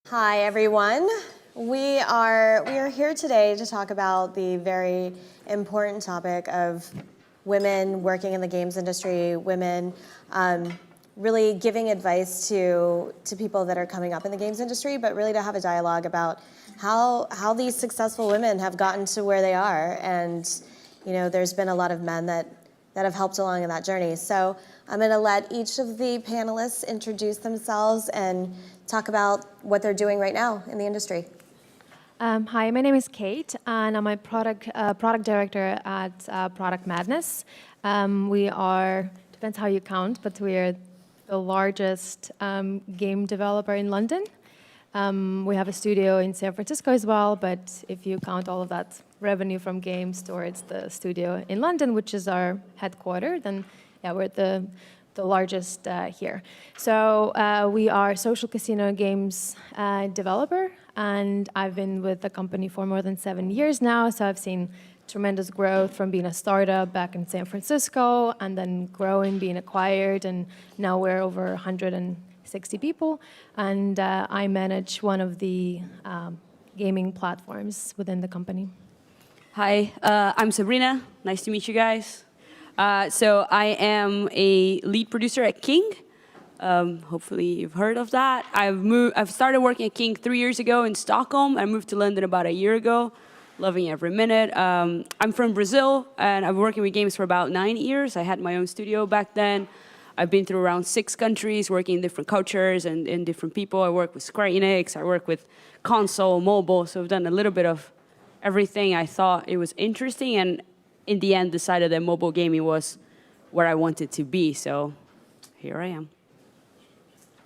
Hi, everyone. We are here today to talk about the very important topic of women working in the games industry, women really giving advice to people that are coming up in the games industry, but really to have a dialogue about how these successful women have gotten to where they are. And there's been a lot of men that have helped along in that journey. So I'm going to let each of the panelists introduce themselves and talk about what they're doing right now in the industry. Hi, my name is Kate, and I'm a product director at Product Madness. We are, depends how you count, but we are the largest game developer in London. We have a studio in San Francisco as well, but if you count all of that revenue from games towards the studio in London, which is our headquarters, then yeah, we're the largest here. So we are social casino games developer, and I've been with the company for more than 7 years now, so I've seen tremendous growth from being a startup back in San Francisco and then growing, being acquired, and now we're over 160 people, and I manage one of the gaming platforms within the company. Hi, I'm Sabrina. Nice to meet you guys. So I am a lead producer at King. Hopefully you've heard of that. I've started working at King 3 years ago in Stockholm. I moved to London about a year ago, loving every minute. I'm from Brazil, and I've been working with games for about 9 years. I had my own studio back then. I've been through around 6 countries, working in different cultures and in different people. I work with Square Enix, I work with console, mobile, so I've done a little bit of everything. I thought it was interesting, and in the end decided that mobile gaming was where I wanted to be, so here I am.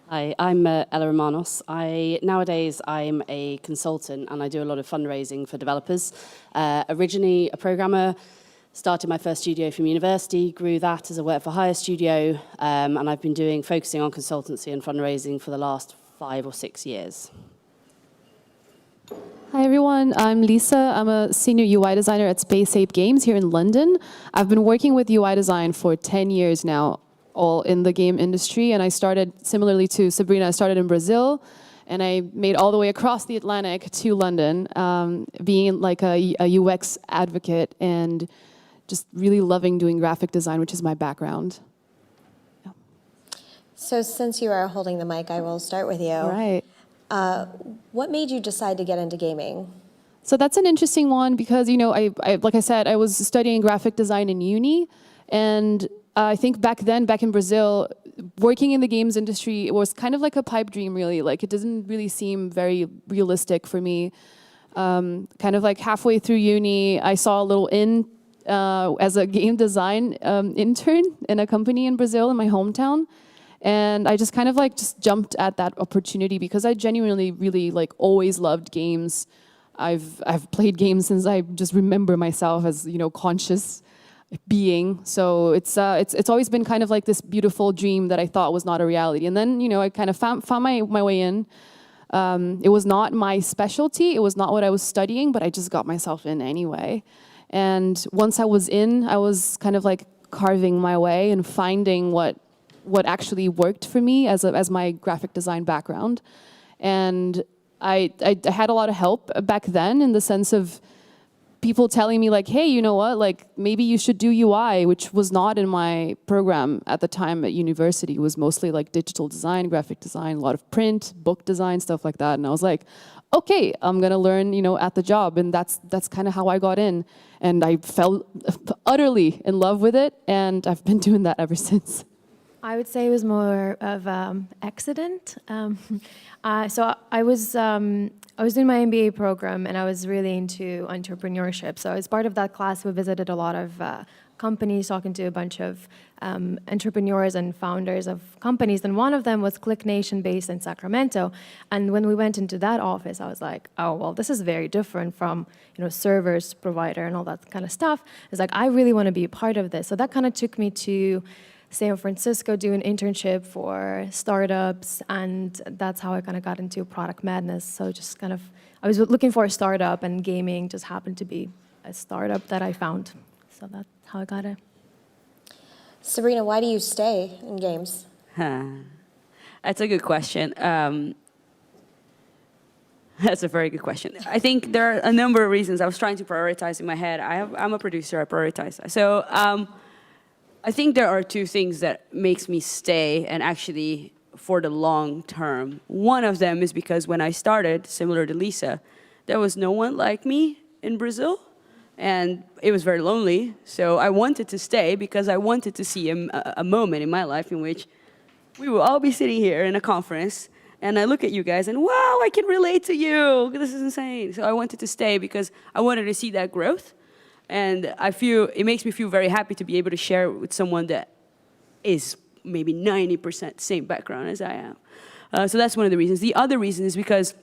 Hi, I'm Ella Romanos. Nowadays, I'm a consultant and I do a lot of fundraising for developers. Originally a programmer, started my first studio from university, grew that as a work-for-hire studio, and I've been focusing on consultancy and fundraising for the last 5 or 6 years. Hi everyone, I'm Lissa. I'm a senior UI designer at SpaceApe Games here in London. I've been working with UI design for 10 years now, all in the game industry, and I started, similarly to Sabrina, I started in Brazil, and I made all the way across the Atlantic to London, being like a UX advocate and just really loving doing graphic design, which is my background. Yeah. So since you are holding the mic, I will start with you. All right. What made you decide to get into gaming? So that's an interesting one because, like I said, I was studying graphic design in uni, and I think back in Brazil, working in the games industry, it was kind of like a pipe dream, really. Like, it doesn't really seem very realistic for me. Kind of like halfway through uni, I saw a little as a game design intern in a company in Brazil in my hometown. And I just kind of just jumped at that opportunity because I genuinely really always loved games. I've played games since I just remember myself as conscious being. So it's always been kind of like this beautiful dream that I thought was not a reality. And then I kind of found my way in. It was not my specialty. It was not what I was studying, but I just got myself in anyway. And once I was in, I was kind of carving my way and finding what actually worked for me as my graphic design background. And I had a lot of help back then in the sense of people telling me hey, you know what, maybe you should do UI, which was not in my program at the time at university. It was mostly digital design, graphic design, a lot of print, book design, stuff like that. And I was like, okay, I'm gonna learn, at the job. And that's kind of how I got in. And I fell utterly in love with it. And I've been doing that ever since. I would say it was more of accident. So I was doing my MBA program, and I was really into entrepreneurship. So as part of that class, we visited a lot of companies, talking to a bunch of entrepreneurs and founders of companies. And one of them was ClickNation, based in Sacramento. And when we went into that office, I was like, oh, well, this is very different from servers provider and all that kind of stuff. It's like, I really want to be a part of this. So that kind of took me to San Francisco, do an internship for startups, and that's how I kind of got into Product Madness. So just kind of, I was looking for a startup, and gaming just happened to be a startup that I found. So that's how I got it. Sabrina, why do you stay in games? That's a good question. That's a very good question. I think there are a number of reasons. I was trying to prioritize in my head. I'm a producer, I prioritize. So I think there are two things that makes me stay and actually for the long term. One of them is because when I started, similar to Lissa, there was no one like me in Brazil. And it was very lonely. So I wanted to stay because I wanted to see a moment in my life in which we will all be sitting here in a conference and I look at you guys and, wow, I can relate to you. This is insane. So I wanted to stay because I wanted to see that growth. And I feel, it makes me feel very happy to be able to share it with someone that is maybe 90% same background as I am. So that's one of the reasons. The other reason is because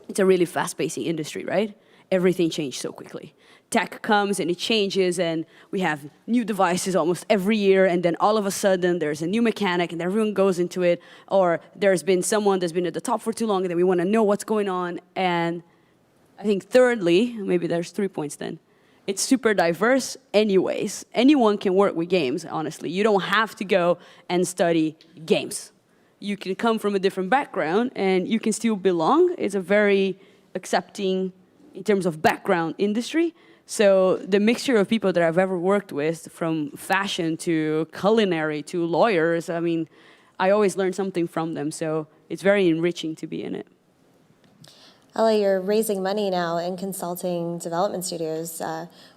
it's a really fast-pacing industry, right? Everything changed so quickly. Tech comes and it changes and we have new devices almost every year and then all of a sudden there's a new mechanic and everyone goes into it, or there's been someone that's been at the top for too long and then we want to know what's going on. And I think thirdly, maybe there's 3 points then, it's super diverse anyways. Anyone can work with games, honestly. You don't have to go and study games. You can come from a different background and you can still belong. It's a very accepting, in terms of background, industry. So the mixture of people that I've ever worked with, from fashion to culinary to lawyers, I mean, I always learn something from them. So it's very enriching to be in it. Ella, you're raising money now in consulting development studios.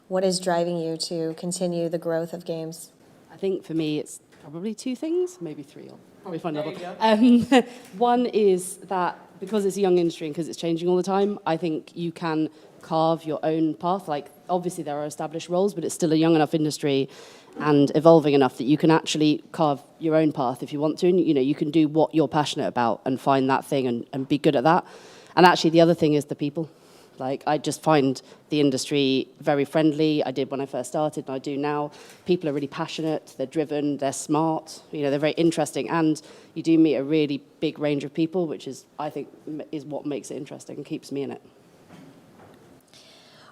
What is driving you to continue the growth of games? I think for me, it's probably two things, maybe three. I'll probably find another. One is that because it's a young industry and because it's changing all the time, I think you can carve your own path. Like, obviously there are established roles, but it's still a young enough industry and evolving enough that you can actually carve your own path if you want to. And, you know, you can do what you're passionate about and find that thing and be good at that. And actually the other thing is the people. Like, I just find the industry very friendly. I did when I first started, and I do now. People are really passionate, they're driven, they're smart, you know, they're very interesting, and you do meet a really big range of people, which is, I think, is what makes it interesting and keeps me in it.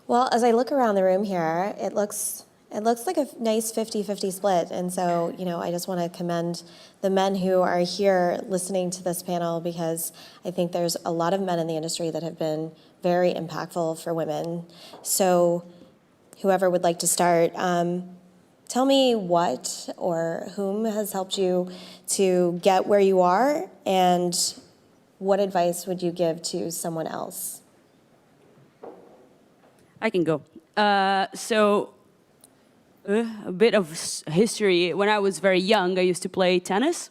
Well, as I look around the room here, it looks like a nice 50-50 split. And so, you know, I just want to commend the men who are here listening to this panel, because I think there's a lot of men in the industry that have been very impactful for women. So whoever would like to start, tell me what or whom has helped you to get where you are, and what advice would you give to someone else? I can go. A bit of history. When I was very young, I used to play tennis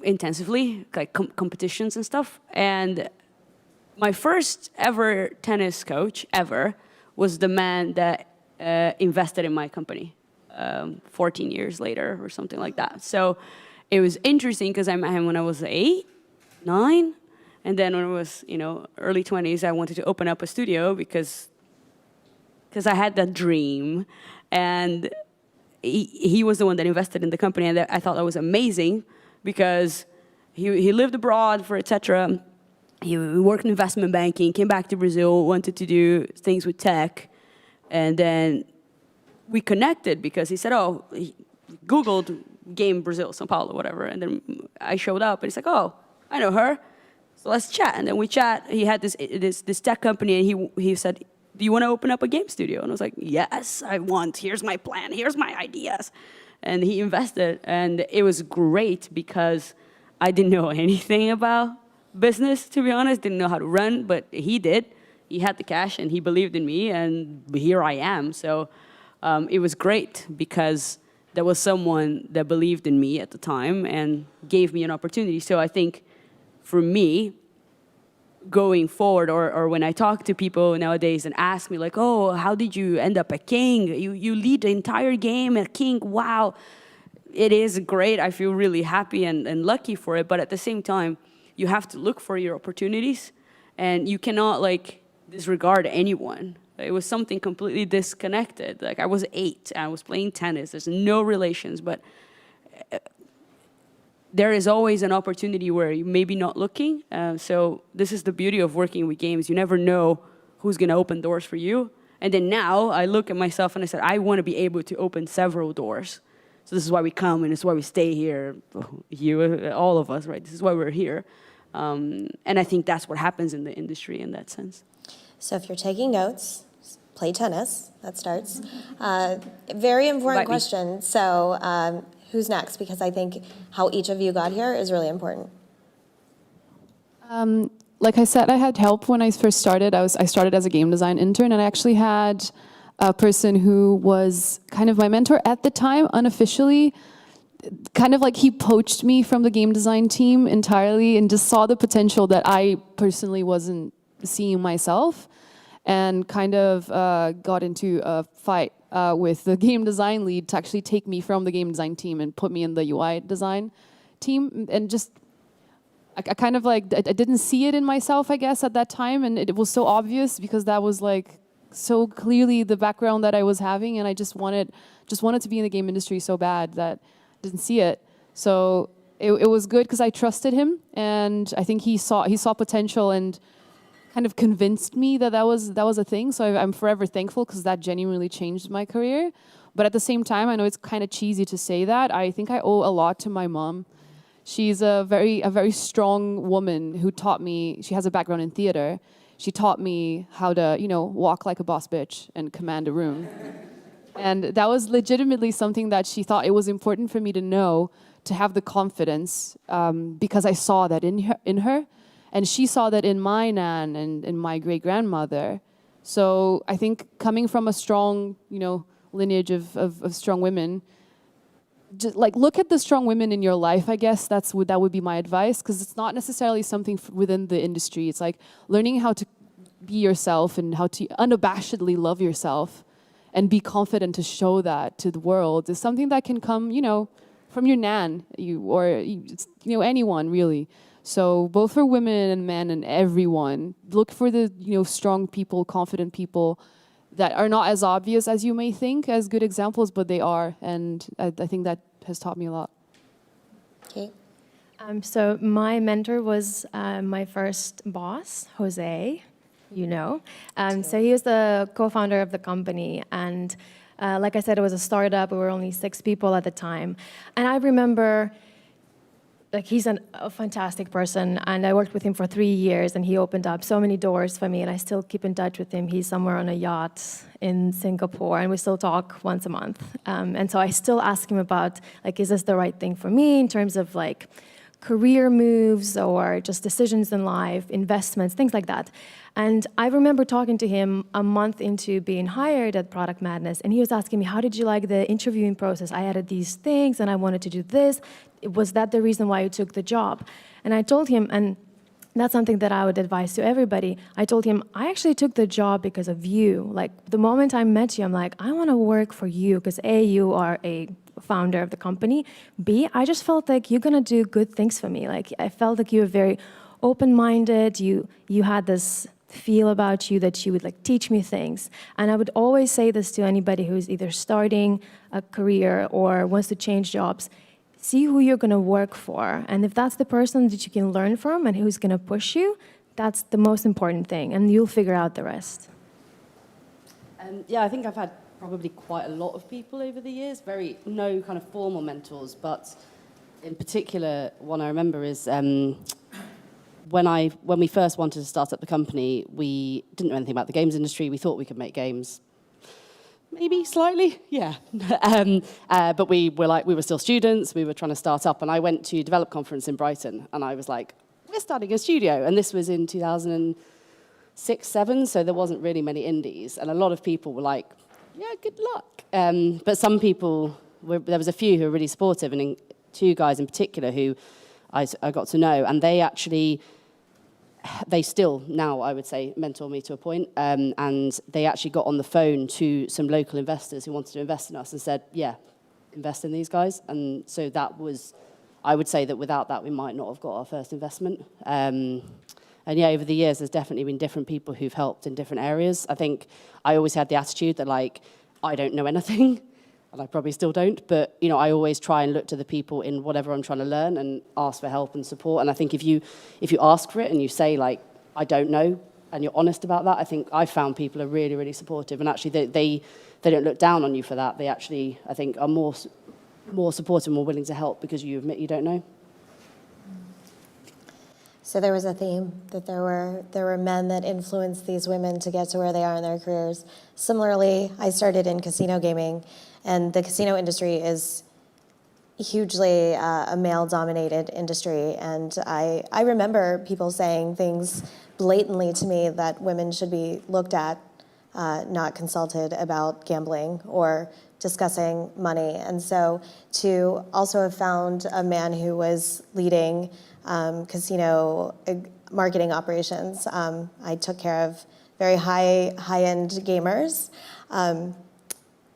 intensively, like competitions and stuff. And my first ever tennis coach ever was the man that invested in my company 14 years later or something like that. So it was interesting because I met him when I was 8, 9. And then when I was, you know, early 20s, I wanted to open up a studio because I had that dream. And he was the one that invested in the company, and I thought that was amazing because he lived abroad for etc. He worked in investment banking, came back to Brazil, wanted to do things with tech, and then we connected because he said, oh, he Googled game Brazil, São Paulo, whatever, and then I showed up, and he's like, oh, I know her. So let's chat. And then we chat. He had this tech company, and he said, do you want to open up a game studio? And I was like, yes, I want. Here's my plan. Here's my ideas. And he invested. And it was great because I didn't know anything about business, to be honest. Didn't know how to run, but he did. He had the cash, and he believed in me, and here I am. So it was great because there was someone that believed in me at the time and gave me an opportunity. So I think for me, going forward, or when I talk to people nowadays and ask me like, oh, how did you end up a king? You lead the entire game at king. Wow, it is great. I feel really happy and lucky for it. But at the same time, you have to look for your opportunities, and you cannot like disregard anyone. It was something completely disconnected. Like, I was 8 and I was playing tennis. There's no relations, but there is always an opportunity where you may be not looking. So this is the beauty of working with games. You never know who's going to open doors for you. And then now I look at myself and I said, I want to be able to open several doors. So this is why we come, and this is why we stay here. You, all of us, right? This is why we're here. And I think that's what happens in the industry in that sense. So if you're taking notes, play tennis. That starts. Very important Invite me. question. So who's next? Because I think how each of you got here is really important. Like I said, I had help when I first started. I started as a game design intern, and I actually had a person who was kind of my mentor at the time, unofficially. Kind of like he poached me from the game design team entirely and just saw the potential that I personally wasn't seeing myself, and kind of got into a fight with the game design lead to actually take me from the game design team and put me in the UI design team. And just I kind of like, I didn't see it in myself, I guess, at that time, and it was so obvious because that was like so clearly the background that I was having, and I just wanted to be in the game industry so bad that I didn't see it. So it was good because I trusted him, and I think he saw potential and kind of convinced me that that was a thing. So I'm forever thankful because that genuinely changed my career. But at the same time, I know it's kind of cheesy to say that. I think I owe a lot to my mom. She's a very strong woman who taught me. She has a background in theater. She taught me how to, walk like a boss bitch and command a room. And that was legitimately something that she thought it was important for me to know, to have the confidence, because I saw that in her, and she saw that in my nan and in my great grandmother. So I think coming from a strong, lineage of strong women. Just like look at the strong women in your life. I guess that would be my advice, because it's not necessarily something within the industry. It's like learning how to be yourself and how to unabashedly love yourself and be confident to show that to the world is something that can come, from your nan, anyone really. So both for women and men and everyone, look for the strong people, confident people that are not as obvious as you may think as good examples, but they are. And I think that has taught me a lot. Okay. So my mentor was my first boss, Jose, So he was the co-founder of the company. And like I said, it was a startup. We were only 6 people at the time. And I remember, he's a fantastic person, and I worked with him for 3 years, and he opened up so many doors for me, and I still keep in touch with him. He's somewhere on a yacht in Singapore, and we still talk once a month. And so I still ask him about, is this the right thing for me in terms of, career moves or just decisions in life, investments, things like that. And I remember talking to him a month into being hired at Product Madness, and he was asking me, how did you like the interviewing process? I added these things, and I wanted to do this. Was that the reason why you took the job? And I told him, and that's something that I would advise to everybody. I told him, I actually took the job because of you. The moment I met you, I'm like, I want to work for you because A, you are a founder of the company. B, I just felt like you're going to do good things for me. I felt like you were very open-minded. You had this feel about you that you would teach me things. And I would always say this to anybody who's either starting a career or wants to change jobs. See who you're going to work for. And if that's the person that you can learn from and who's going to push you, that's the most important thing. And you'll figure out the rest. I think I've had probably quite a lot of people over the years, no kind of formal mentors, but in particular, one I remember is when we first wanted to start up the company, we didn't know anything about the games industry. We thought we could make games. Maybe slightly, yeah. But we were still students. We were trying to start up, and I went to Develop Conference in Brighton, and I was like, we're starting a studio. And this was in 2006, 7, so there wasn't really many indies. And a lot of people were like, yeah, good luck. But some people, there was a few who were really supportive, and 2 guys in particular who I got to know, and they still now, I would say, mentor me to a point, and they actually got on the phone to some local investors who wanted to invest in us and said, yeah, invest in these guys. And so that was, I would say that without that, we might not have got our first investment. And yeah, over the years, there's definitely been different people who've helped in different areas. I think I always had the attitude that I don't know anything, and I probably still don't, but I always try and look to the people in whatever I'm trying to learn and ask for help and support. And I think if you ask for it and you say I don't know, and you're honest about that, I think I've found people are really, really supportive, and actually they don't look down on you for that. They actually, I think, are more supportive, more willing to help because you admit you don't know. So there was a theme that there were men that influenced these women to get to where they are in their careers. Similarly, I started in casino gaming, and the casino industry is hugely a male-dominated industry, and I remember people saying things blatantly to me that women should be looked at, not consulted about gambling or discussing money. And so to also have found a man who was leading casino marketing operations, I took care of very high-end gamers.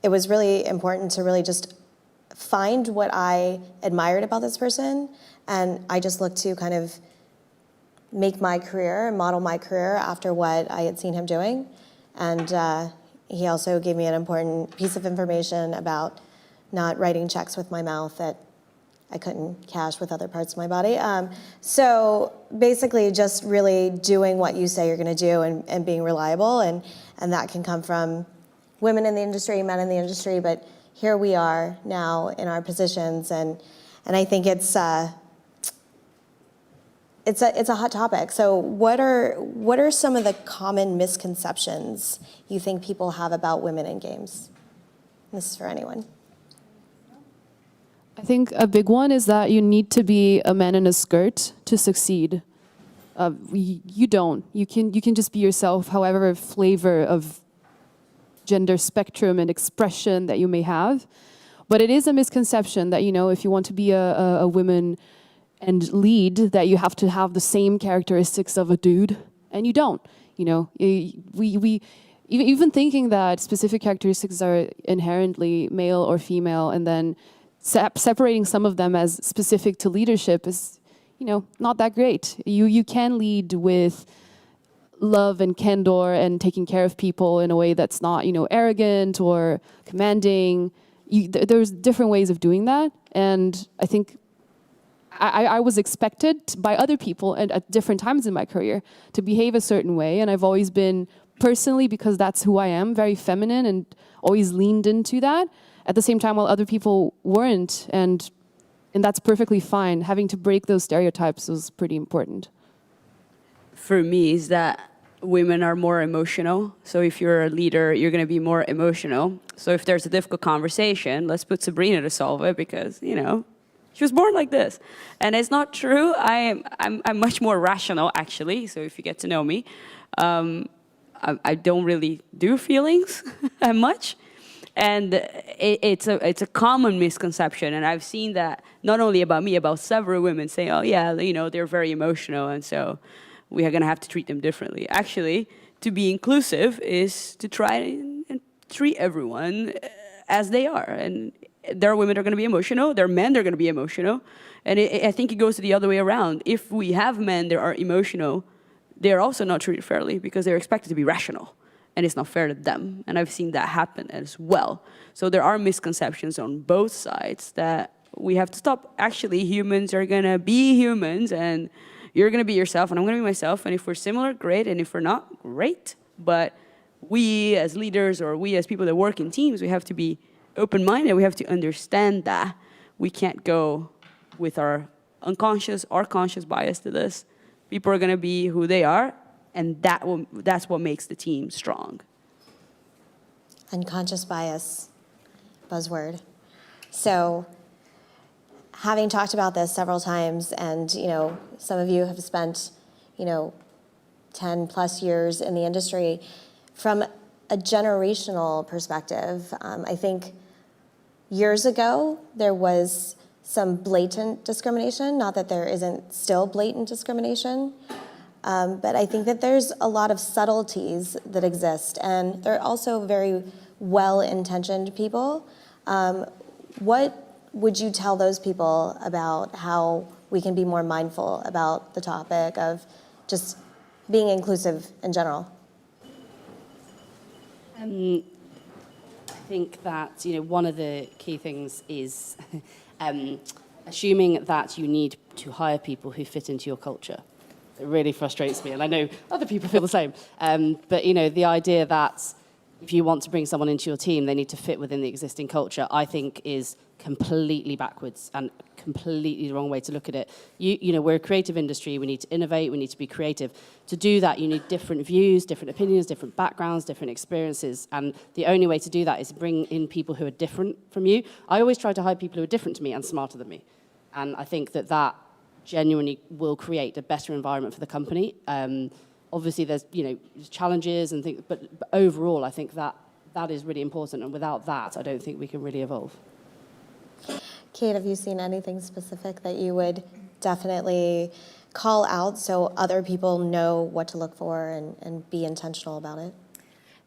It was really important to really just find what I admired about this person, and I just looked to kind of make my career and model my career after what I had seen him doing. And he also gave me an important piece of information about not writing checks with my mouth that I couldn't cash with other parts of my body. So basically just really doing what you say you're gonna do and being reliable, and that can come from women in the industry, men in the industry, but here we are now in our positions, and I think it's a hot topic. So what are some of the common misconceptions you think people have about women in games? This is for anyone. I think a big one is that you need to be a man in a skirt to succeed. You don't. You can just be yourself, however flavor of gender spectrum and expression that you may have. But it is a misconception that, if you want to be a woman and lead, that you have to have the same characteristics of a dude, and you don't. We even thinking that specific characteristics are inherently male or female, and then separating some of them as specific to leadership is, not that great. You can lead with love and candor and taking care of people in a way that's not, arrogant or commanding. There's different ways of doing that, and I think I was expected by other people and at different times in my career to behave a certain way, and I've always been personally, because that's who I am, very feminine and always leaned into that. At the same time, while other people weren't, and that's perfectly fine. Having to break those stereotypes was pretty important. For me, is that women are more emotional. So if you're a leader, you're going to be more emotional. So if there's a difficult conversation, let's put Sabrina to solve it, because she was born like this. And it's not true. I'm much more rational, actually. So if you get to know me, I don't really do feelings much. And it's a common misconception, and I've seen that not only about me, about several women saying, "Oh yeah, they're very emotional, and so we are going to have to treat them differently." Actually, to be inclusive is to try and treat everyone as they are. And there are women that are going to be emotional, there are men that are going to be emotional, and I think it goes the other way around. If we have men that are emotional, they're also not treated fairly because they're expected to be rational. And it's not fair to them. And I've seen that happen as well. So there are misconceptions on both sides that we have to stop. Actually, humans are gonna be humans, and you're gonna be yourself, and I'm gonna be myself. And if we're similar, great. And if we're not, great. But we as leaders, or we as people that work in teams, we have to be open-minded. We have to understand that we can't go with our unconscious or conscious bias to this. People are gonna be who they are, and that's what makes the team strong. Unconscious bias, buzzword. So having talked about this several times, and some of you have spent 10 plus years in the industry, from a generational perspective, I think years ago there was some blatant discrimination, not that there isn't still blatant discrimination, but I think that there's a lot of subtleties that exist, and they're also very well-intentioned people. What would you tell those people about how we can be more mindful about the topic of just being inclusive in general? I think that one of the key things is assuming that you need to hire people who fit into your culture. It really frustrates me, and I know other people feel the same. But the idea that if you want to bring someone into your team, they need to fit within the existing culture, I think is completely backwards and completely the wrong way to look at it. You know, we're a creative industry. We need to innovate. We need to be creative. To do that, you need different views, different opinions, different backgrounds, different experiences. And the only way to do that is bring in people who are different from you. I always try to hire people who are different to me and smarter than me. And I think that that genuinely will create a better environment for the company. Obviously, there's challenges and things, but overall, I think that is really important. And without that, I don't think we can really evolve. Kate, have you seen anything specific that you would definitely call out so other people know what to look for and be intentional about it?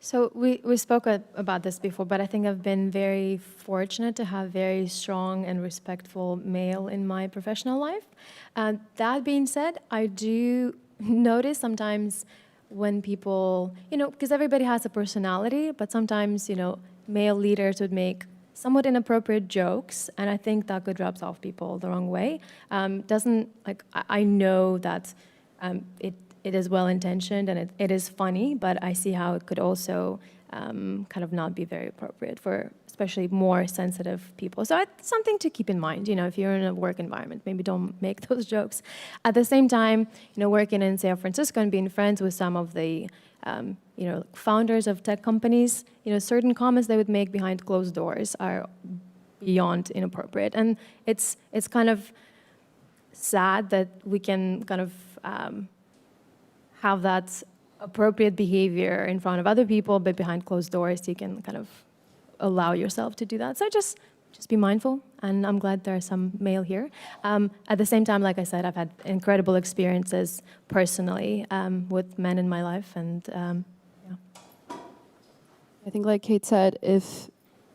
So we spoke about this before, but I think I've been very fortunate to have very strong and respectful male in my professional life. That being said, I do notice sometimes when people, because everybody has a personality, but sometimes, male leaders would make somewhat inappropriate jokes, and I think that could rub off people the wrong way. I know that it is well-intentioned and it is funny, but I see how it could also kind of not be very appropriate for especially more sensitive people. So it's something to keep in mind, if you're in a work environment, maybe don't make those jokes. At the same time, working in San Francisco and being friends with some of the founders of tech companies, certain comments they would make behind closed doors are beyond inappropriate. And it's kind of sad that we can kind of have that appropriate behavior in front of other people, but behind closed doors, you can kind of allow yourself to do that. So just be mindful, and I'm glad there are some male here. At the same time, like I said, I've had incredible experiences personally with men in my life, and I think like Kate said, if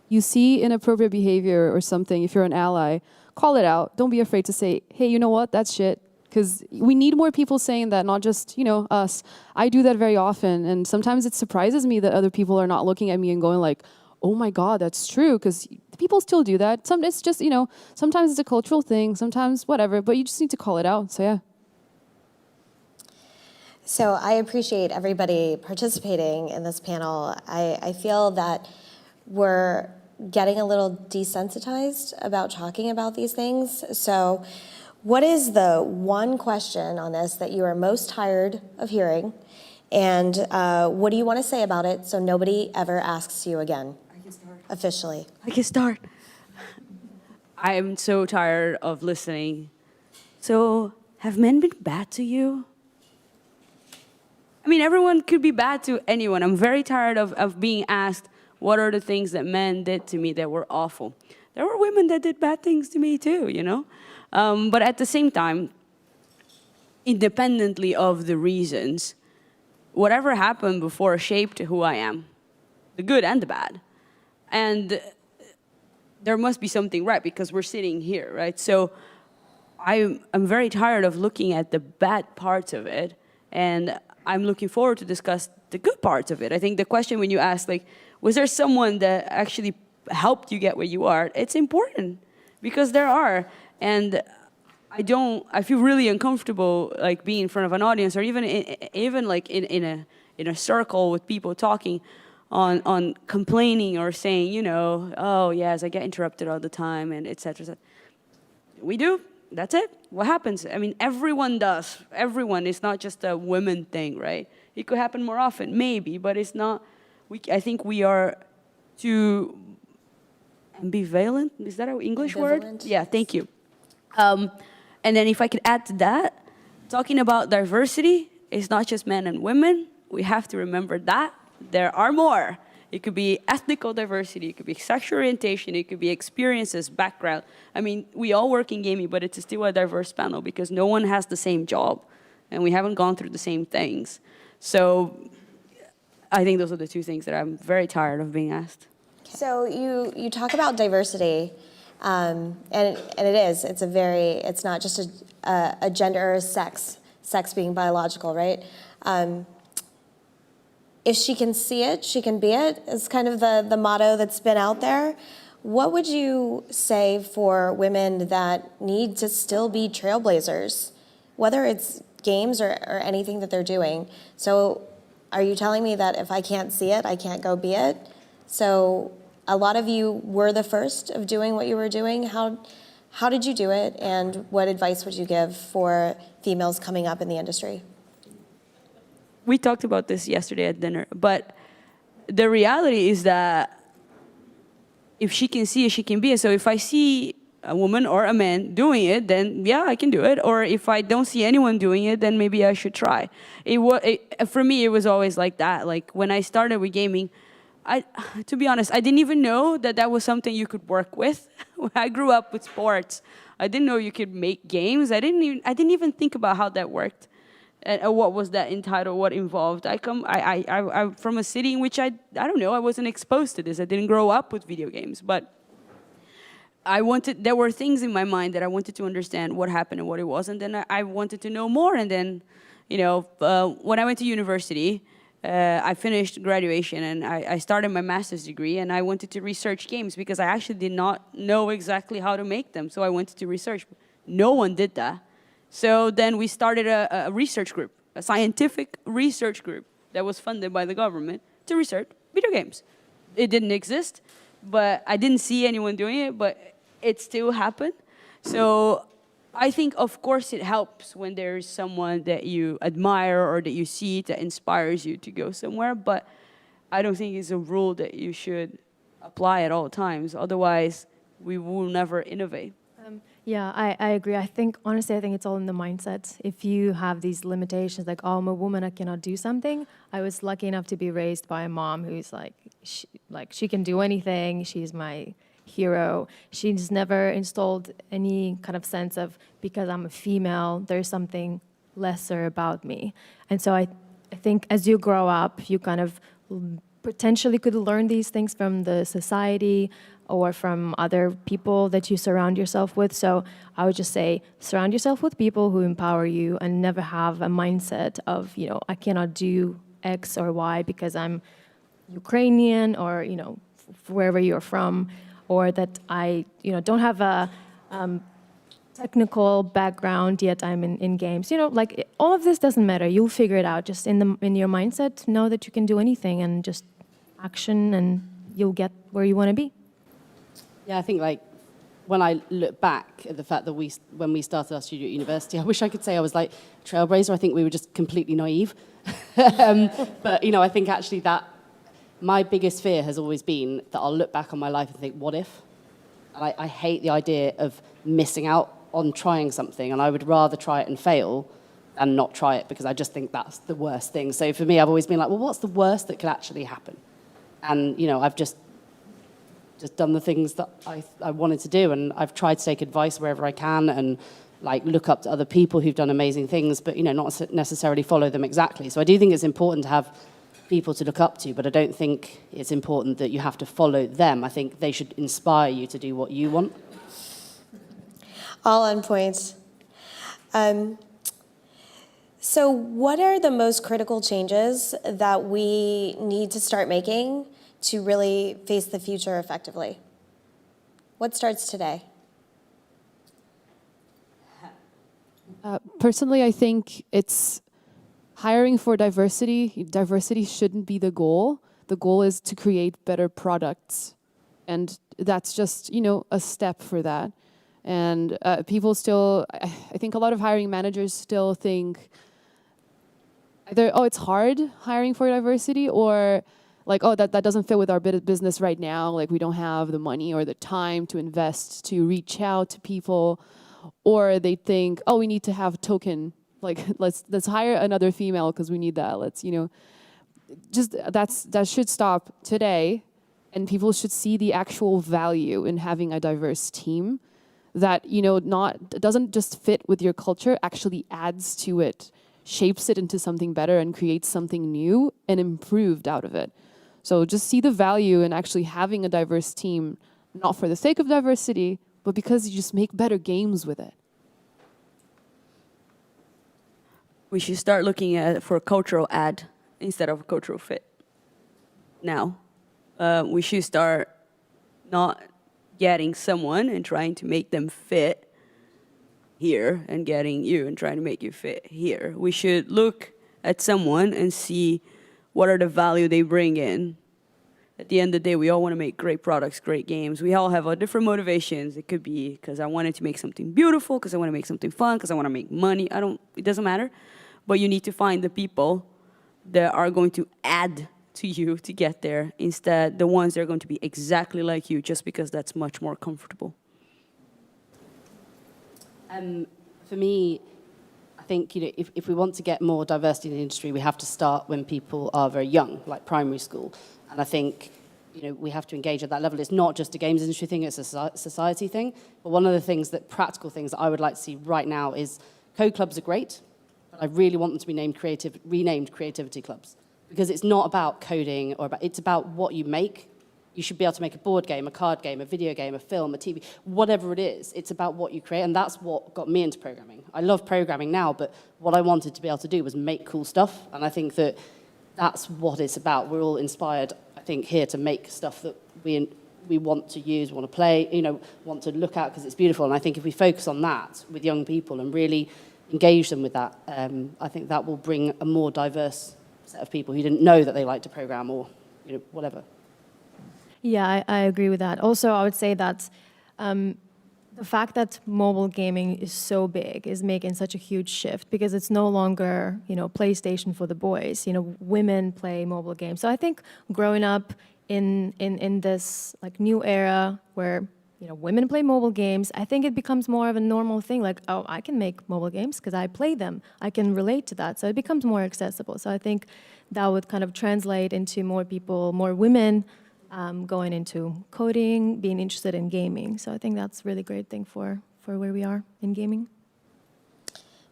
you see inappropriate behavior or something, if you're an ally, call it out. Don't be afraid to say, hey, you know what, that's shit. Because we need more people saying that, not just, us. I do that very often, and sometimes it surprises me that other people are not looking at me and going like, oh my God, that's true, because people still do that. It's just, sometimes it's a cultural thing, sometimes whatever, but you just need to call it out, so yeah. So I appreciate everybody participating in this panel. I feel that we're getting a little desensitized about talking about these things. So what is the one question on this that you are most tired of hearing? And what do you want to say about it so nobody ever asks you again? I can start. Officially. I can start. I am so tired of listening. So, have men been bad to you? I mean, everyone could be bad to anyone. I'm very tired of being asked, what are the things that men did to me that were awful? There were women that did bad things to me too, But at the same time, independently of the reasons, whatever happened before shaped who I am, the good and the bad. And there must be something right because we're sitting here, right? So I'm very tired of looking at the bad parts of it, and I'm looking forward to discuss the good parts of it. I think the question when you ask, was there someone that actually helped you get where you are? It's important because there are. And I feel really uncomfortable being in front of an audience or even in a circle with people talking on complaining or saying, oh yes, I get interrupted all the time and et cetera, et cetera. We do. That's it. What happens? I mean, everyone does. Everyone. It's not just a women thing, right? It could happen more often, maybe, but it's not. I think we are too ambivalent. Is that an English word? Yeah, thank you. And then if I could add to that, talking about diversity is not just men and women. We have to remember that there are more. It could be ethnical diversity, it could be sexual orientation, it could be experiences, background. I mean, we all work in gaming, but it's still a diverse panel because no one has the same job and we haven't gone through the same things. So I think those are the two things that I'm very tired of being asked. So you talk about diversity, and it's not just a gender or sex being biological, right? If she can see it, she can be it, is kind of the motto that's been out there. What would you say for women that need to still be trailblazers, whether it's games or anything that they're doing? So Are you telling me that if I can't see it, I can't go be it? So a lot of you were the first of doing what you were doing. How did you do it, and what advice would you give for females coming up in the industry? We talked about this yesterday at dinner, but the reality is that if she can see it, she can be it. So if I see a woman or a man doing it, then yeah, I can do it. Or if I don't see anyone doing it, then maybe I should try. For me, it was always like that. Like when I started with gaming, to be honest, I didn't even know that that was something you could work with. When I grew up with sports, I didn't know you could make games. I didn't even think about how that worked. And what was that entitled, what involved. I'm from a city in which I don't know, I wasn't exposed to this. I didn't grow up with video games, but there were things in my mind that I wanted to understand what happened and what it was, and then I wanted to know more. And then, when I went to university, I finished graduation and I started my master's degree, and I wanted to research games because I actually did not know exactly how to make them. So I wanted to research. No one did that. So then we started a research group, a scientific research group that was funded by the government to research video games. It didn't exist, but I didn't see anyone doing it, but it still happened. So I think, of course, it helps when there's someone that you admire or that you see that inspires you to go somewhere, but I don't think it's a rule that you should apply at all times. Otherwise, we will never innovate. Yeah, I agree. Honestly, I think it's all in the mindset. If you have these limitations, like, oh, I'm a woman, I cannot do something. I was lucky enough to be raised by a mom who's like she can do anything. She's my hero. She's never installed any kind of sense of, because I'm a female, there's something lesser about me. And so I think as you grow up, you kind of potentially could learn these things from the society or from other people that you surround yourself with. So I would just say, surround yourself with people who empower you and never have a mindset of, I cannot do X or Y because I'm Ukrainian or, wherever you're from, or that I, don't have a technical background yet I'm in games. All of this doesn't matter. You'll figure it out. Just in your mindset, know that you can do anything and just action, and you'll get where you want to be. Yeah, I think when I look back at the fact that when we started our studio at university, I wish I could say I was like trailblazer. I think we were just completely naive. But, I think actually that my biggest fear has always been that I'll look back on my life and think, what if? And I hate the idea of missing out on trying something, and I would rather try it and fail than not try it, because I just think that's the worst thing. So for me, I've always been like, well, what's the worst that could actually happen? And, I've just done the things that I wanted to do, and I've tried to take advice wherever I can and look up to other people who've done amazing things, but not necessarily follow them exactly. So I do think it's important to have people to look up to, but I don't think it's important that you have to follow them. I think they should inspire you to do what you want. All on point. So what are the most critical changes that we need to start making to really face the future effectively? What starts today? Personally, I think it's hiring for diversity. Diversity shouldn't be the goal. The goal is to create better products. And that's just, a step for that. And people still, I think a lot of hiring managers still think either, it's hard hiring for diversity, or that doesn't fit with our business right now. We don't have the money or the time to invest to reach out to people. Or they think, we need to have a token. Let's hire another female because we need that. That should stop today. And people should see the actual value in having a diverse team that, doesn't just fit with your culture, actually adds to it, shapes it into something better and creates something new and improved out of it. So just see the value in actually having a diverse team, not for the sake of diversity, but because you just make better games with it. We should start looking at for cultural add instead of cultural fit. Now, we should start not getting someone and trying to make them fit here and getting you and trying to make you fit here. We should look at someone and see what are the value they bring in. At the end of the day, we all want to make great products, great games. We all have our different motivations. It could be because I wanted to make something beautiful, because I want to make something fun, because I want to make money. It doesn't matter. But you need to find the people that are going to add to you to get there, instead the ones that are going to be exactly like you, just because that's much more comfortable. For me, I think if we want to get more diversity in the industry, we have to start when people are very young, like primary school. And I think we have to engage at that level. It's not just a games industry thing, it's a society thing. But one of the things practical things that I would like to see right now is code clubs are great, but I really want them to be renamed creativity clubs. Because it's not about coding, it's about what you make. You should be able to make a board game, a card game, a video game, a film, a TV, whatever it is. It's about what you create, and that's what got me into programming. I love programming now, but what I wanted to be able to do was make cool stuff, and I think that's what it's about. We're all inspired, I think, here to make stuff that we want to use, want to play, want to look at because it's beautiful. And I think if we focus on that with young people and really engage them with that, I think that will bring a more diverse set of people who didn't know that they like to program or whatever. Yeah, I agree with that. Also, I would say that the fact that mobile gaming is so big is making such a huge shift, because it's no longer, PlayStation for the boys. Women play mobile games. So I think growing up in this new era where women play mobile games, I think it becomes more of a normal thing. Like, oh, I can make mobile games because I play them. I can relate to that. So it becomes more accessible. So I think that would kind of translate into more people, more women going into coding, being interested in gaming. So I think that's a really great thing for where we are in gaming.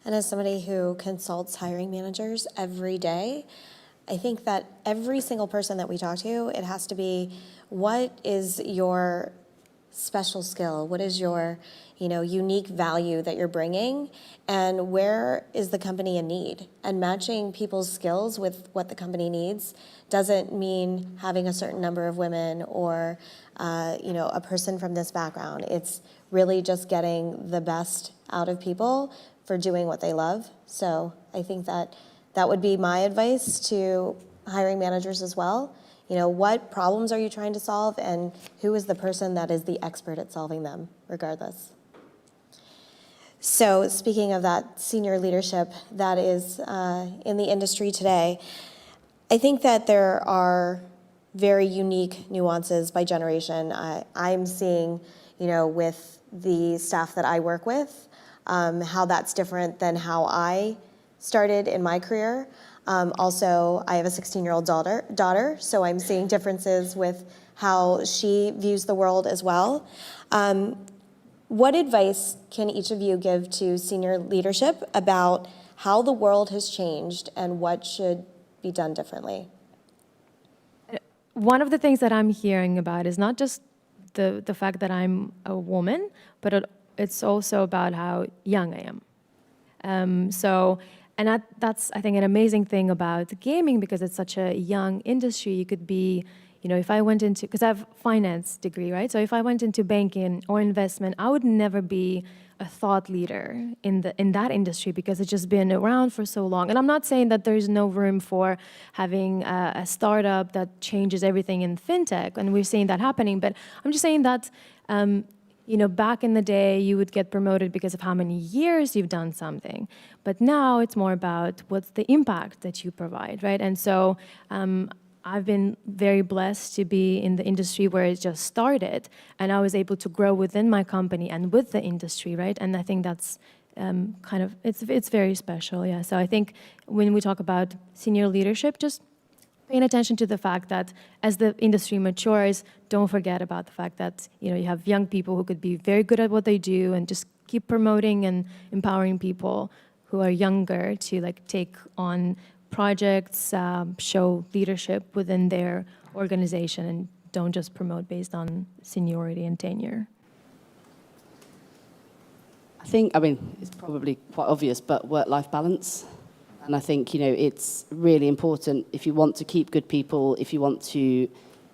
And as somebody who consults hiring managers every day, I think that every single person that we talk to, it has to be, what is your special skill? What is your, unique value that you're bringing? And where is the company in need? And matching people's skills with what the company needs doesn't mean having a certain number of women or, a person from this background. It's really just getting the best out of people for doing what they love. So I think that would be my advice to hiring managers as well. What problems are you trying to solve, and who is the person that is the expert at solving them, regardless? So speaking of that senior leadership that is in the industry today, I think that there are very unique nuances by generation. I'm seeing, with the staff that I work with, how that's different than how I started in my career. Also, I have a 16-year-old daughter, so I'm seeing differences with how she views the world as well. What advice can each of you give to senior leadership about how the world has changed and what should be done differently? One of the things that I'm hearing about is not just the fact that I'm a woman, but it's also about how young I am. And that's, I think, an amazing thing about gaming, because it's such a young industry. You could be, if I went into, because I have a finance degree, right? So if I went into banking or investment, I would never be a thought leader in that industry, because it's just been around for so long. And I'm not saying that there's no room for having a startup that changes everything in fintech, and we're seeing that happening. But I'm just saying that, back in the day, you would get promoted because of how many years you've done something. But now it's more about what's the impact that you provide, right? And so I've been very blessed to be in the industry where it just started, and I was able to grow within my company and with the industry, right? And I think that's it's very special, yeah. So I think when we talk about senior leadership, just paying attention to the fact that as the industry matures, don't forget about the fact that you have young people who could be very good at what they do, and just keep promoting and empowering people who are younger to take on projects, show leadership within their organization, and don't just promote based on seniority and tenure. I think, it's probably quite obvious, but work-life balance. And I think, it's really important. If you want to keep good people, if you want to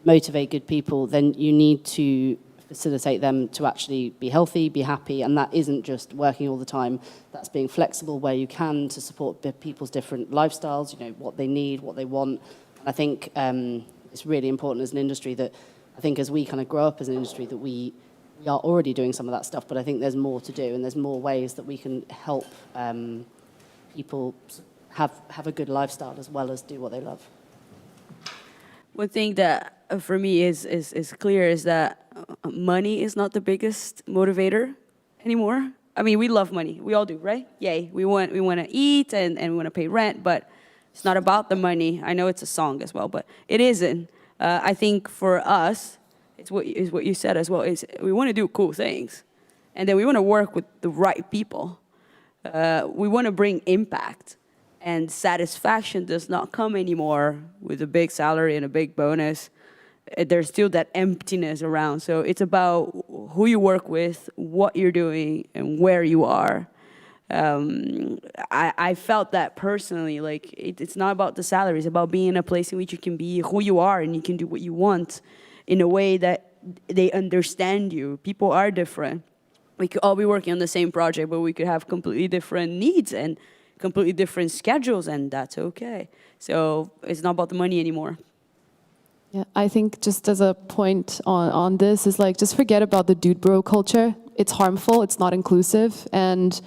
motivate good people, then you need to facilitate them to actually be healthy, be happy. And that isn't just working all the time. That's being flexible where you can to support people's different lifestyles, what they need, what they want, I think it's really important as an industry that I think as we kind of grow up as an industry that we are already doing some of that stuff, but I think there's more to do and there's more ways that we can help people have a good lifestyle as well as do what they love. One thing that for me is clear is that money is not the biggest motivator anymore. I mean, we love money. We all do, right? Yay. We want to eat and we want to pay rent, but it's not about the money. I know it's a song as well, but it isn't. I think for us, it's what you said as well. Is we want to do cool things, and then we want to work with the right people. We want to bring impact, and satisfaction does not come anymore with a big salary and a big bonus. There's still that emptiness around. So it's about who you work with, what you're doing, and where you are. I felt that personally. Like it's not about the salary. It's about being in a place in which you can be who you are and you can do what you want in a way that they understand you. People are different. We could all be working on the same project, but we could have completely different needs and completely different schedules, and that's okay. So it's not about the money anymore. Yeah, I think just as a point on this is like, just forget about the dude bro culture. It's harmful, it's not inclusive. And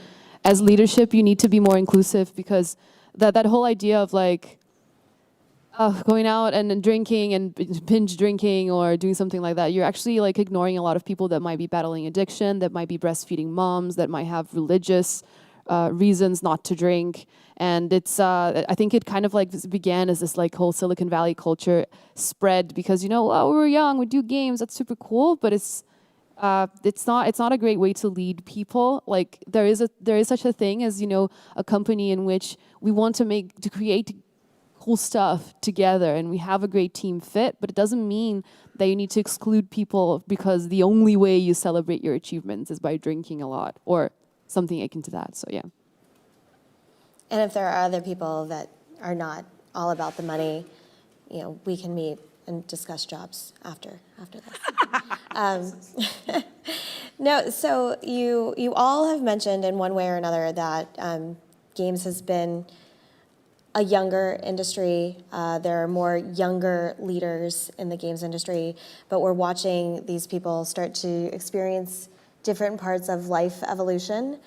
as leadership, you need to be more inclusive because that whole idea of like going out and drinking and binge drinking or doing something like that, you're actually like ignoring a lot of people that might be battling addiction, that might be breastfeeding moms, that might have religious reasons not to drink. And it's, I think it kind of like began as this like whole Silicon Valley culture spread because, you know, we were young, we do games, that's super cool, but it's not a great way to lead people. Like there is such a thing as, you know, a company in which we want to create cool stuff together and we have a great team fit, but it doesn't mean that you need to exclude people because the only way you celebrate your achievements is by drinking a lot or something akin to that. So yeah. And if there are other people that are not all about the money, you know, we can meet and discuss jobs after this. No, so you all have mentioned in one way or another that games has been a younger industry. There are more younger leaders in the games industry, but we're watching these people start to experience different parts of life evolution.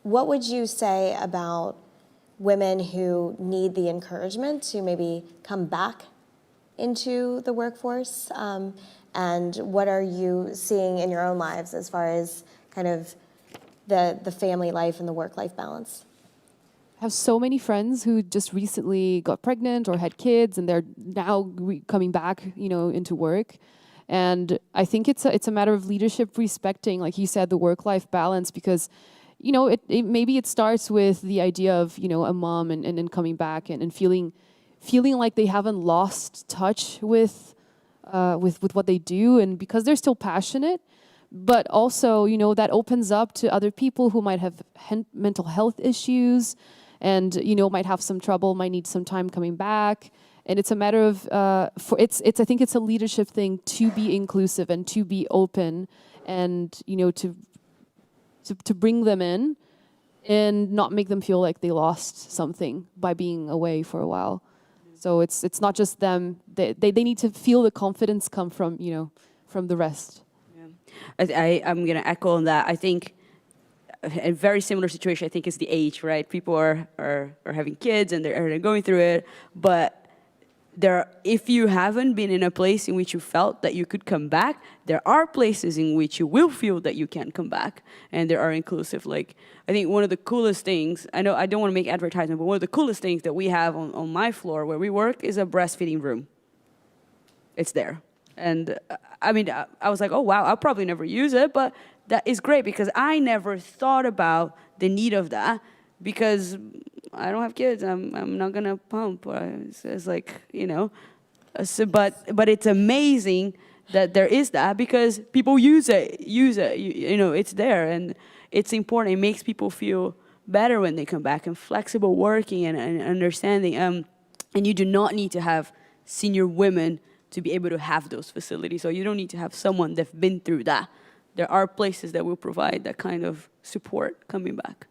What would you say about women who need the encouragement to maybe come back into the workforce? And what are you seeing in your own lives as far as kind of the family life and the work-life balance? I have so many friends who just recently got pregnant or had kids and they're now coming back, you know, into work. And I think it's a matter of leadership respecting, like you said, the work-life balance because, you know, maybe it starts with the idea of, you know, a mom and coming back and feeling like they haven't lost touch with what they do and because they're still passionate, but also, you know, that opens up to other people who might have mental health issues and, you know, might have some trouble, might need some time coming back. And it's a matter of, I think it's a leadership thing to be inclusive and to be open and, you know, to bring them in and not make them feel like they lost something by being away for a while. So it's not just them. They need to feel the confidence come from, you know, from the rest. Yeah. I'm going to echo on that. I think a very similar situation, I think, is the age, right? People are having kids and they're going through it, but if you haven't been in a place in which you felt that you could come back, there are places in which you will feel that you can come back, and they are inclusive. Like, I think one of the coolest things, I know I don't want to make advertisement, but one of the coolest things that we have on my floor where we work is a breastfeeding room. It's there. And I mean, I was like, oh, wow, I'll probably never use it, but that is great because I never thought about the need of that because I don't have kids. I'm not gonna pump. It's like, you know, but it's amazing that there is that because people use it. You know, it's there and it's important. It makes people feel better when they come back and flexible working and understanding. And you do not need to have senior women to be able to have those facilities. So you don't need to have someone that's been through that. There are places that will provide that kind of support coming back.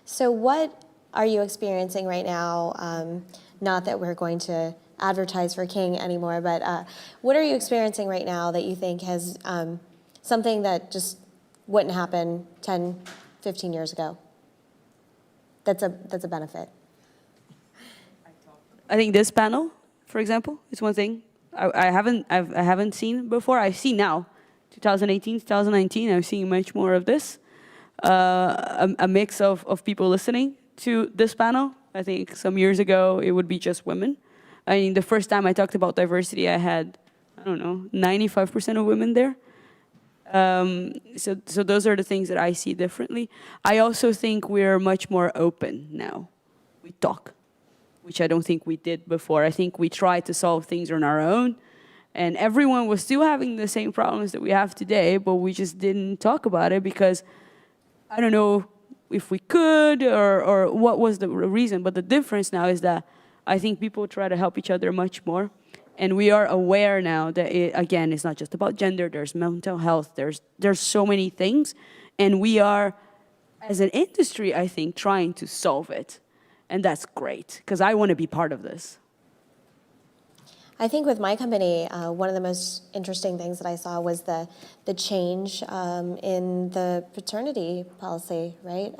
So what are you experiencing right now? Not that we're going to advertise for King anymore, but what are you experiencing right now that you think has something that just wouldn't happen 10, 15 years ago? That's a benefit. I think this panel, for example, is one thing I haven't seen before. I see now, 2018, 2019. I'm seeing much more of this, a mix of people listening to this panel. I think some years ago it would be just women. I mean, the first time I talked about diversity, I had, I don't know, 95% of women there. So those are the things that I see differently. I also think we're much more open now. We talk, which I don't think we did before. I think we tried to solve things on our own, and everyone was still having the same problems that we have today, but we just didn't talk about it because I don't know if we could or what was the reason. But the difference now is that I think people try to help each other much more. And we are aware now that, again, it's not just about gender. There's mental health. There's so many things. And we are, as an industry, I think, trying to solve it. And that's great, because I want to be part of this. I think with my company, one of the most interesting things that I saw was the change in the paternity policy, right?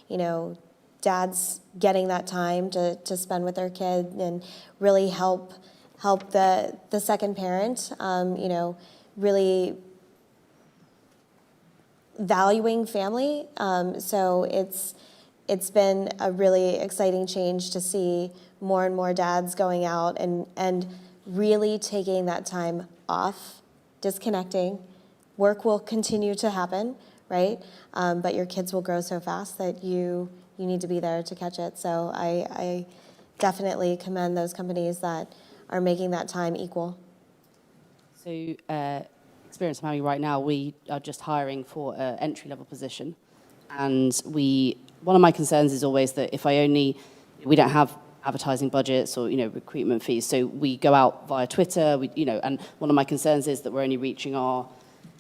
You know, dads getting that time to spend with their kid and really help the second parent, you know, really valuing family. So it's been a really exciting change to see more and more dads going out and really taking that time off, disconnecting. Work will continue to happen, right? But your kids will grow so fast that you need to be there to catch it. So I definitely commend those companies that are making that time equal. So, Experience Miami right now, we are just hiring for an entry-level position. And one of my concerns is always that we don't have advertising budgets or, recruitment fees. So we go out via Twitter, and one of my concerns is that we're only reaching our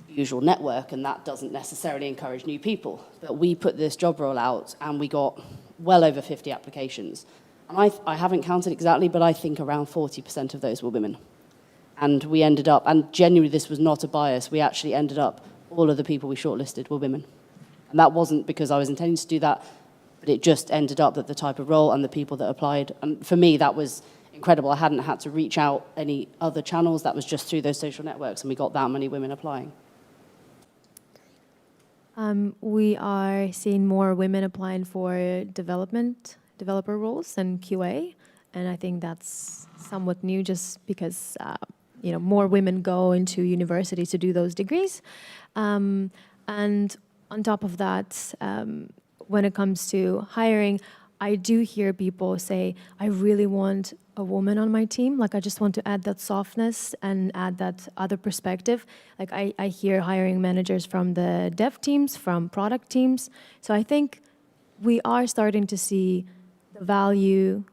usual network, and that doesn't necessarily encourage new people. But we put this job role out, and we got well over 50 applications. And I haven't counted exactly, but I think around 40% of those were women. And we ended up, and genuinely this was not a bias, we actually ended up, all of the people we shortlisted were women. And that wasn't because I was intending to do that, but it just ended up that the type of role and the people that applied, and for me that was incredible. I hadn't had to reach out any other channels, that was just through those social networks, and we got that many women applying. We are seeing more women applying for developer roles and QA, and I think that's somewhat new just because more women go into university to do those degrees. And on top of that, when it comes to hiring, I do hear people say, I really want a woman on my team. Like, I just want to add that softness and add that other perspective. Like, I hear hiring managers from the dev teams, from product teams. So I think we are starting to see the value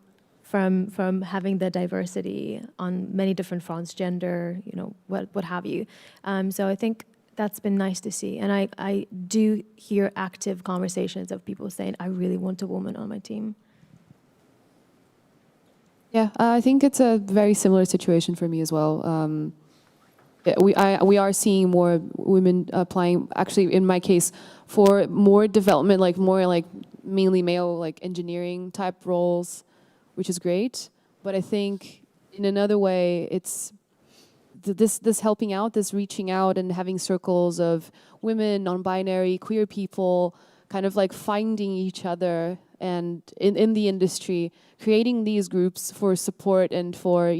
from having the diversity on many different fronts, gender, what have you. So I think that's been nice to see. And I do hear active conversations of people saying, I really want a woman on my team. Yeah, I think it's a very similar situation for me as well. We are seeing more women applying, actually in my case, for more development, more mainly male, engineering type roles, which is great. But I think in another way, it's this helping out, this reaching out and having circles of women, non-binary, queer people, kind of finding each other and in the industry, creating these groups for support and for,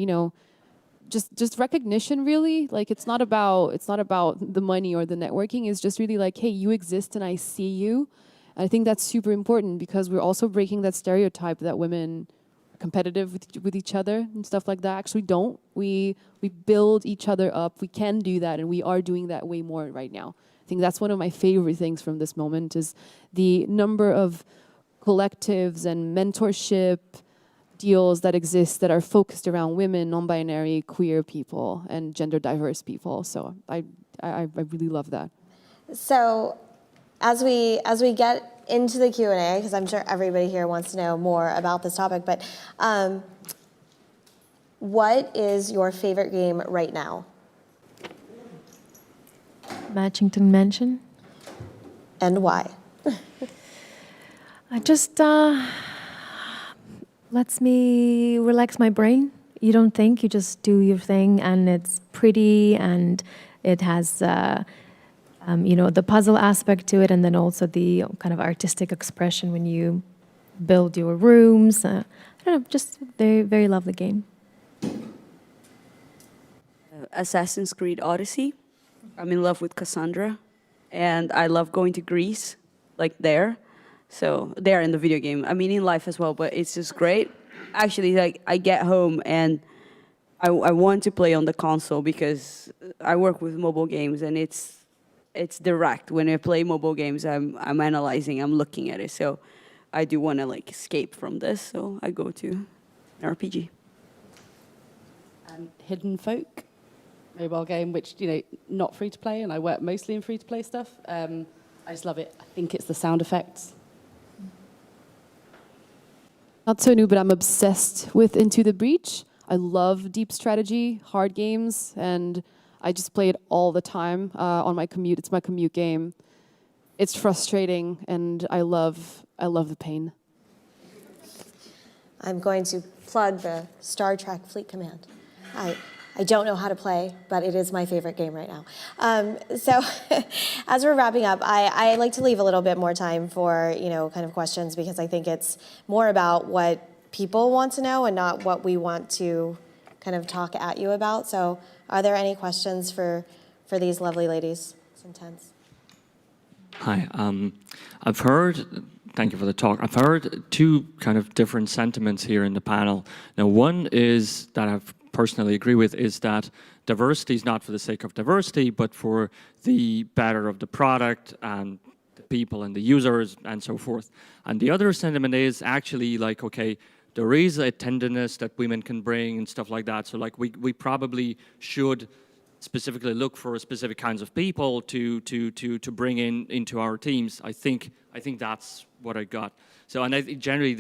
just recognition, really. It's not about the money or the networking. It's just really hey, you exist and I see you. And I think that's super important because we're also breaking that stereotype that women are competitive with each other and stuff like that. Actually don't. We build each other up. We can do that, and we are doing that way more right now. I think that's one of my favorite things from this moment is the number of collectives and mentorship deals that exist that are focused around women, non-binary, queer people, and gender diverse people. So I really love that. So as we get into the Q&A, because I'm sure everybody here wants to know more about this topic, but what is your favorite game right now? Matchington Mansion. And why? I just lets me relax my brain. You don't think, you just do your thing, and it's pretty, and it has the puzzle aspect to it, and then also the kind of artistic expression when you build your rooms. I don't know, just very, very lovely game. Assassin's Creed Odyssey. I'm in love with Cassandra, and I love going to Greece, like there. So there in the video game. I mean, in life as well, but it's just great. Actually, like I get home and I want to play on the console because I work with mobile games, and it's direct. When I play mobile games, I'm analyzing, I'm looking at it. So I do want to like escape from this, so I go to an RPG. Hidden Folk, mobile game, which, not free to play, and I work mostly in free to play stuff. I just love it. I think it's the sound effects. Not so new, but I'm obsessed with Into the Breach. I love deep strategy, hard games, and I just play it all the time on my commute. It's my commute game. It's frustrating, and I love the pain. I'm going to plug the Star Trek Fleet Command. I don't know how to play, but it is my favorite game right now. So as we're wrapping up, I like to leave a little bit more time for, kind of questions, because I think it's more about what people want to know and not what we want to kind of talk at you about. So are there any questions for these lovely ladies? It's intense. Hi, I've heard, thank you for the talk, I've heard two kind of different sentiments here in the panel. Now, one is that I've personally agree with is that diversity is not for the sake of diversity, but for the better of the product and the people and the users and so forth. And the other sentiment is actually like, okay, there is a tenderness that women can bring and stuff like that. So like we probably should specifically look for specific kinds of people to bring into our teams. I think that's what I got. So, and I think generally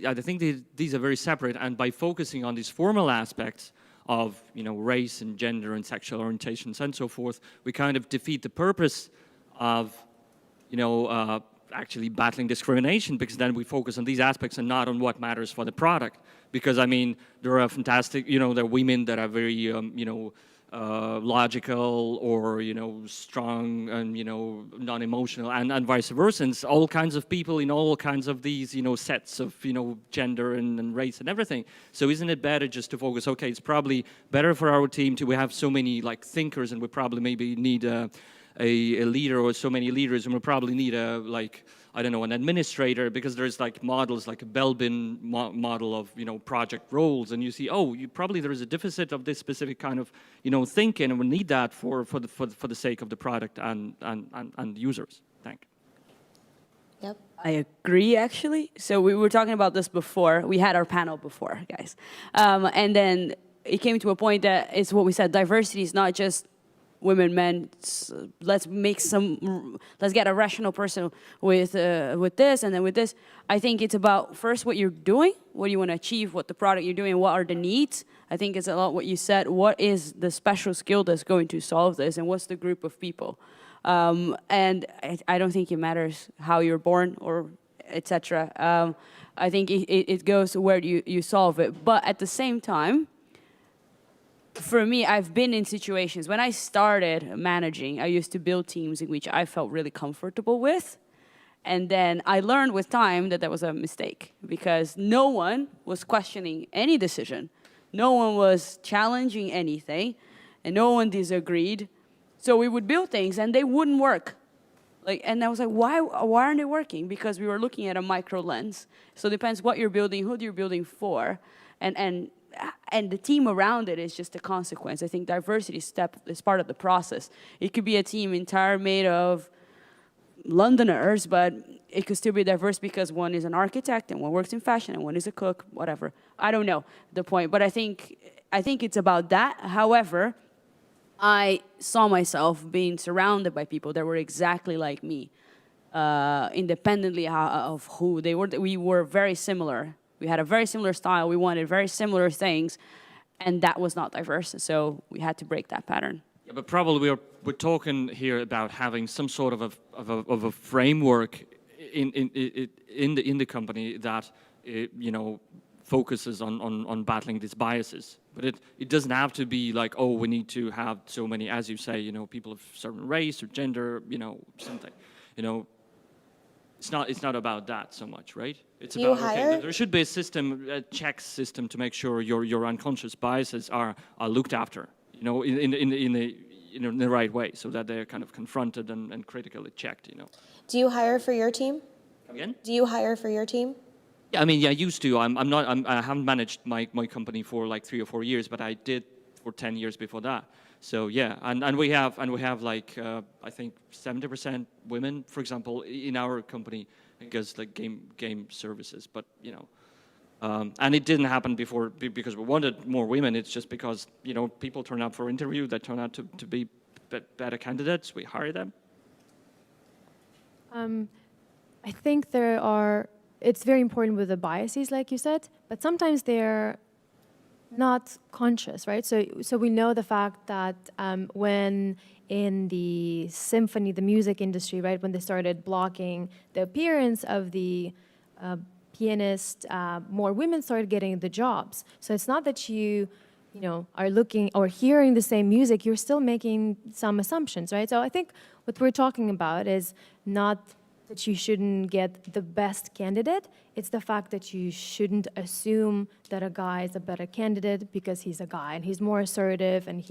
I think these are very separate, and by focusing on these formal aspects of race and gender and sexual orientations and so forth, we kind of defeat the purpose of actually battling discrimination, because then we focus on these aspects and not on what matters for the product. Because I mean, there are fantastic, there are women that are very logical or strong and non-emotional, and vice versa, and all kinds of people in all kinds of these sets of gender and race and everything. So isn't it better just to focus? Okay, it's probably better for our team we have so many like thinkers, and we probably maybe need a leader or so many leaders, and we probably need an administrator, because there's like models like a Belbin model of project roles, and you see, there is a deficit of this specific kind of thinking, and we need that for the sake of the product and users. Thank you. Yep. I agree, actually. So we were talking about this before. We had our panel before, guys. And then it came to a point that it's what we said, diversity is not just women, men. Let's get a rational person with this, and then with this. I think it's about first what you're doing, what you want to achieve, what the product you're doing, what are the needs. I think it's a lot what you said. What is the special skill that's going to solve this, and what's the group of people? And I don't think it matters how you're born or etc. I think it goes to where you solve it. But at the same time, for me, I've been in situations when I started managing, I used to build teams in which I felt really comfortable with. And then I learned with time that was a mistake, because no one was questioning any decision. No one was challenging anything, and no one disagreed. So we would build things and they wouldn't work. And I was like, why aren't they working? Because we were looking at a micro lens. So it depends what you're building, who you're building for, and the team around it is just a consequence. I think diversity is part of the process. It could be a team entire made of Londoners, but it could still be diverse because one is an architect and one works in fashion and one is a cook, whatever. I don't know the point, but I think it's about that. However, I saw myself being surrounded by people that were exactly like me. independently of who they were. We were very similar. We had a very similar style. We wanted very similar things, and that was not diverse. So we had to break that pattern. Yeah, but probably we're talking here about having some sort of a framework in the company that focuses on battling these biases. But it doesn't have to be like, oh, we need to have so many, as you say, people of certain race or gender, something, It's not about that so much, right? It's You about hire- there should be a system, a checks system to make sure your unconscious biases are looked after, in the right way, so that they're kind of confronted and critically checked, Do you hire for your team? Again? Do you hire for your team? Yeah, I mean, yeah, I used to. I haven't managed my company for like 3 or 4 years, but I did for 10 years before that. So yeah, and we have like I think 70% women, for example, in our company, because like game services. But and it didn't happen before because we wanted more women. It's just because people turn up for interview that turn out to be better candidates. We hire them. I think it's very important with the biases, like you said, but sometimes they're not conscious, right? So we know the fact that when in the symphony, the music industry, right, when they started blocking the appearance of the pianist, more women started getting the jobs. So it's not that you are looking or hearing the same music, you're still making some assumptions, right? So I think what we're talking about is not that you shouldn't get the best candidate. It's the fact that you shouldn't assume that a guy is a better candidate because he's a guy and he's more assertive and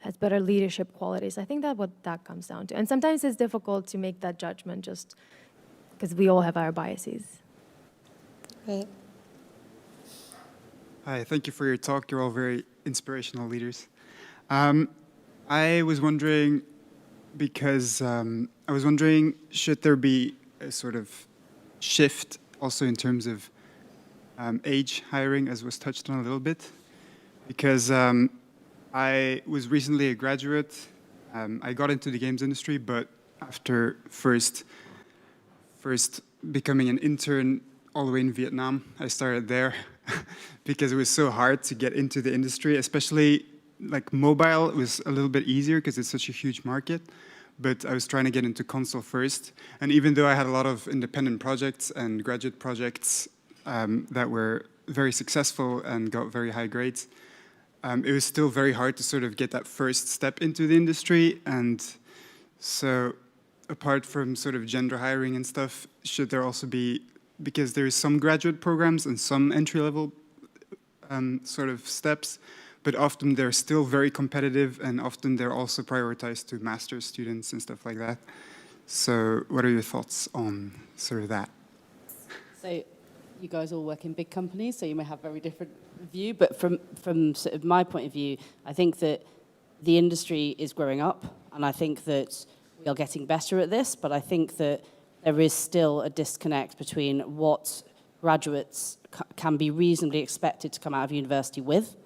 has better leadership qualities. I think that's what that comes down to. And sometimes it's difficult to make that judgment just because we all have our biases. Right. Hi, thank you for your talk. You're all very inspirational leaders. I was wondering, should there be a sort of shift also in terms of age hiring, as was touched on a little bit? Because I was recently a graduate. I got into the games industry, but after first becoming an intern all the way in Vietnam, I started there because it was so hard to get into the industry, especially like mobile. It was a little bit easier because it's such a huge market. But I was trying to get into console first. And even though I had a lot of independent projects and graduate projects that were very successful and got very high grades, it was still very hard to sort of get that first step into the industry. And so apart from sort of gender hiring and stuff, should there also be, because there is some graduate programs and some entry-level sort of steps, but often they're still very competitive, and often they're also prioritized to master's students and stuff like that. So what are your thoughts on sort of that? So you guys all work in big companies, so you may have very different view, but from sort of my point of view, I think that the industry is growing up, and I think that we are getting better at this, but I think that there is still a disconnect between what graduates can be reasonably expected to come out of university with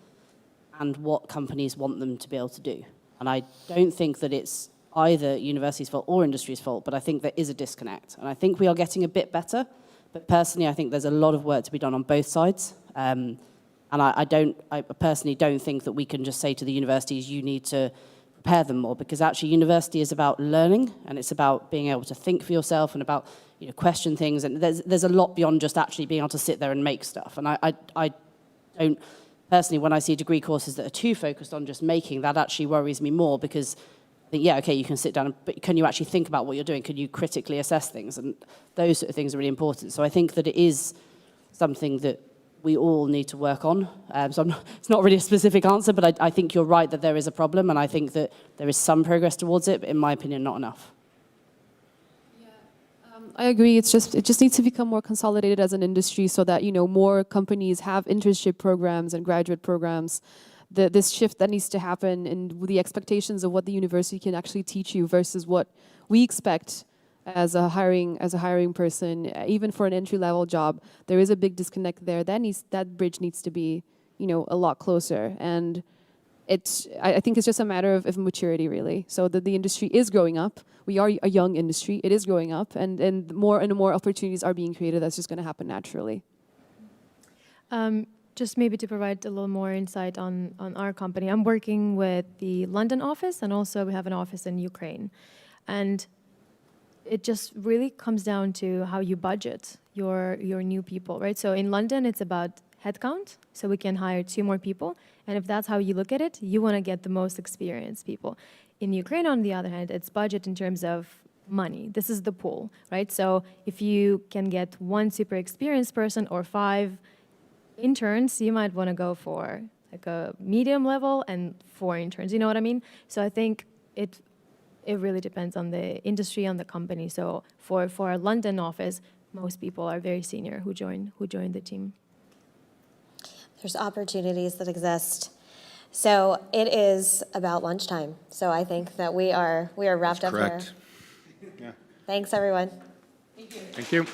and what companies want them to be able to do. And I don't think that it's either university's fault or industry's fault, but I think there is a disconnect. And I think we are getting a bit better, but personally, I think there's a lot of work to be done on both sides. And I personally don't think that we can just say to the universities, you need to prepare them more, because actually university is about learning, and it's about being able to think for yourself and about question things. And there's a lot beyond just actually being able to sit there and make stuff. And I don't, personally, when I see degree courses that are too focused on just making, that actually worries me more, because I think, yeah, okay, you can sit down, but can you actually think about what you're doing? Can you critically assess things? And those sort of things are really important. So I think that it is something that we all need to work on. It's not really a specific answer, but I think you're right that there is a problem, and I think that there is some progress towards it, but in my opinion, not enough. I agree. It just needs to become more consolidated as an industry, so that more companies have internship programs and graduate programs. This shift that needs to happen, and the expectations of what the university can actually teach you versus what we expect as a hiring person, even for an entry-level job. There is a big disconnect there. That bridge needs to be a lot closer. And I think it's just a matter of maturity, really. So the industry is growing up. We are a young industry. It is growing up, and more opportunities are being created. That's just going to happen naturally. Just maybe to provide a little more insight on our company, I'm working with the London office, and also we have an office in Ukraine. And it just really comes down to how you budget your new people, right? So in London, it's about headcount, so we can hire 2 more people. And if that's how you look at it, you want to get the most experienced people. In Ukraine, on the other hand, it's budget in terms of money. This is the pool, right? So if you can get 1 super experienced person or 5 interns, you might want to go for like a medium level and 4 interns. You know what I mean? So I think it really depends on the industry, on the company. So for our London office, most people are very senior who join the team. There's opportunities that exist. So it is about lunchtime. So I think that we are wrapped up Correct. here. Thanks, everyone. Thank you.